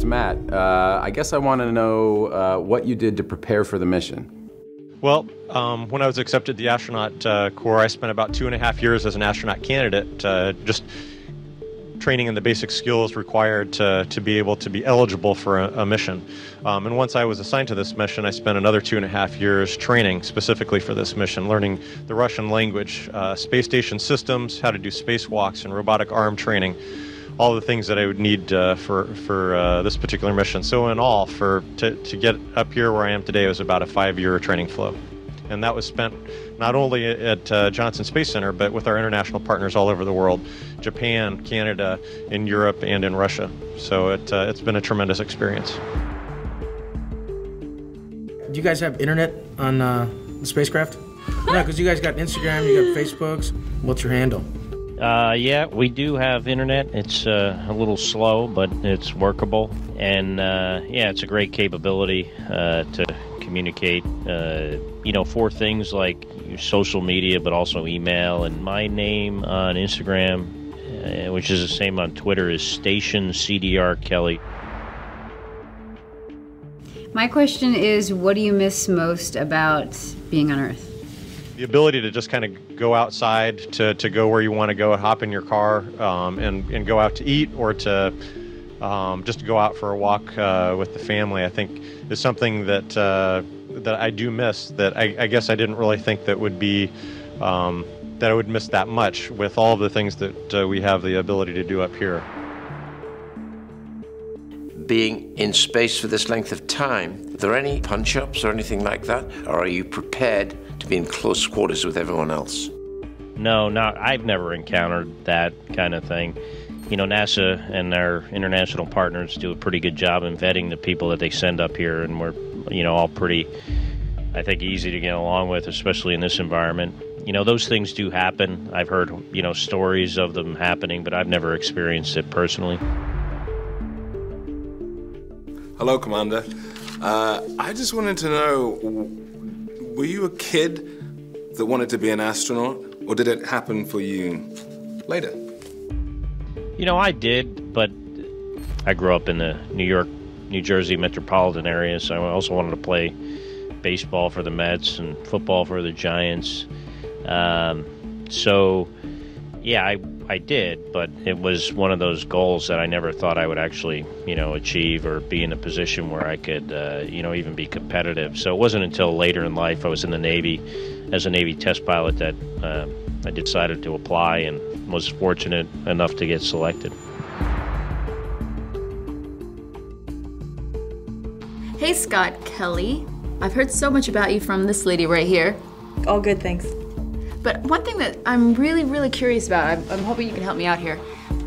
It's Matt. I guess I want to know what you did to prepare for the mission. Well, when I was accepted to the astronaut corps, I spent about 2.5 years as an astronaut candidate, just training in the basic skills required to be able to be eligible for a mission. And once I was assigned to this mission, I spent another 2.5 years training specifically for this mission, learning the Russian language, space station systems, how to do spacewalks and robotic arm training, all the things that I would need for this particular mission. So in all, to get up here where I am today, it was about a 5-year training flow. And that was spent not only at Johnson Space Center, but with our international partners all over the world, Japan, Canada, in Europe, and in Russia. So it's been a tremendous experience. Do you guys have internet on the spacecraft? No, because you guys got Instagram, you got Facebooks. What's your handle? Yeah, we do have internet. It's a little slow, but it's workable. And yeah, it's a great capability to communicate, for things like your social media, but also email. And my name on Instagram, which is the same on Twitter, is Station CDR Kelly. My question is, what do you miss most about being on Earth? The ability to just kind of go outside, to go where you want to go, hop in your car, and go out to eat, or to just to go out for a walk with the family, I think is something that I do miss, that I guess I didn't really think that would be, that I would miss that much with all of the things that we have the ability to do up here. Being in space for this length of time, are there any punch-ups or anything like that? Or are you prepared to be in close quarters with everyone else? No, I've never encountered that kind of thing. NASA and our international partners do a pretty good job in vetting the people that they send up here, and we're, all pretty, I think, easy to get along with, especially in this environment. Those things do happen. I've heard, stories of them happening, but I've never experienced it personally. Hello, Commander. I just wanted to know, were you a kid that wanted to be an astronaut, or did it happen for you later? I did, but I grew up in the New York, New Jersey metropolitan area, so I also wanted to play baseball for the Mets and football for the Giants. So, yeah, I did, but it was one of those goals that I never thought I would actually, achieve or be in a position where I could, even be competitive. So it wasn't until later in life, I was in the Navy as a Navy test pilot, that I decided to apply and was fortunate enough to get selected. Hey, Scott Kelly. I've heard so much about you from this lady right here. All good, thanks. But one thing that I'm really, really curious about, I'm hoping you can help me out here.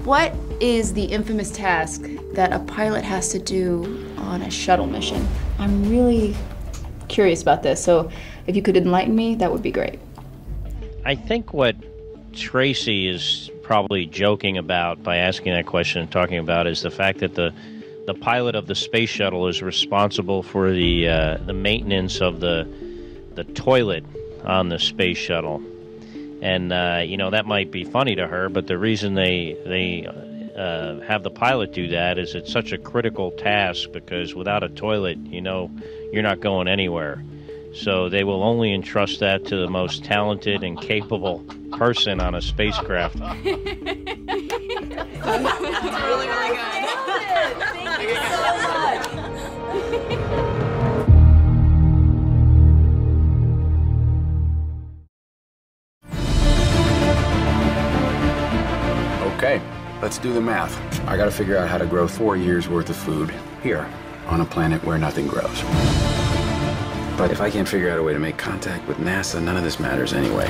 What is the infamous task that a pilot has to do on a shuttle mission? I'm really curious about this, so if you could enlighten me, that would be great. I think what Tracy is probably joking about by asking that question and talking about is the fact that the pilot of the space shuttle is responsible for the maintenance of the toilet on the space shuttle. And, that might be funny to her, but the reason they have the pilot do that is it's such a critical task, because without a toilet, you're not going anywhere. So they will only entrust that to the most talented and capable person on a spacecraft. That's really, really good. Thank you so much. Okay, let's do the math. I gotta figure out how to grow 4 years worth of food here on a planet where nothing grows. But if I can't figure out a way to make contact with NASA, none of this matters anyway.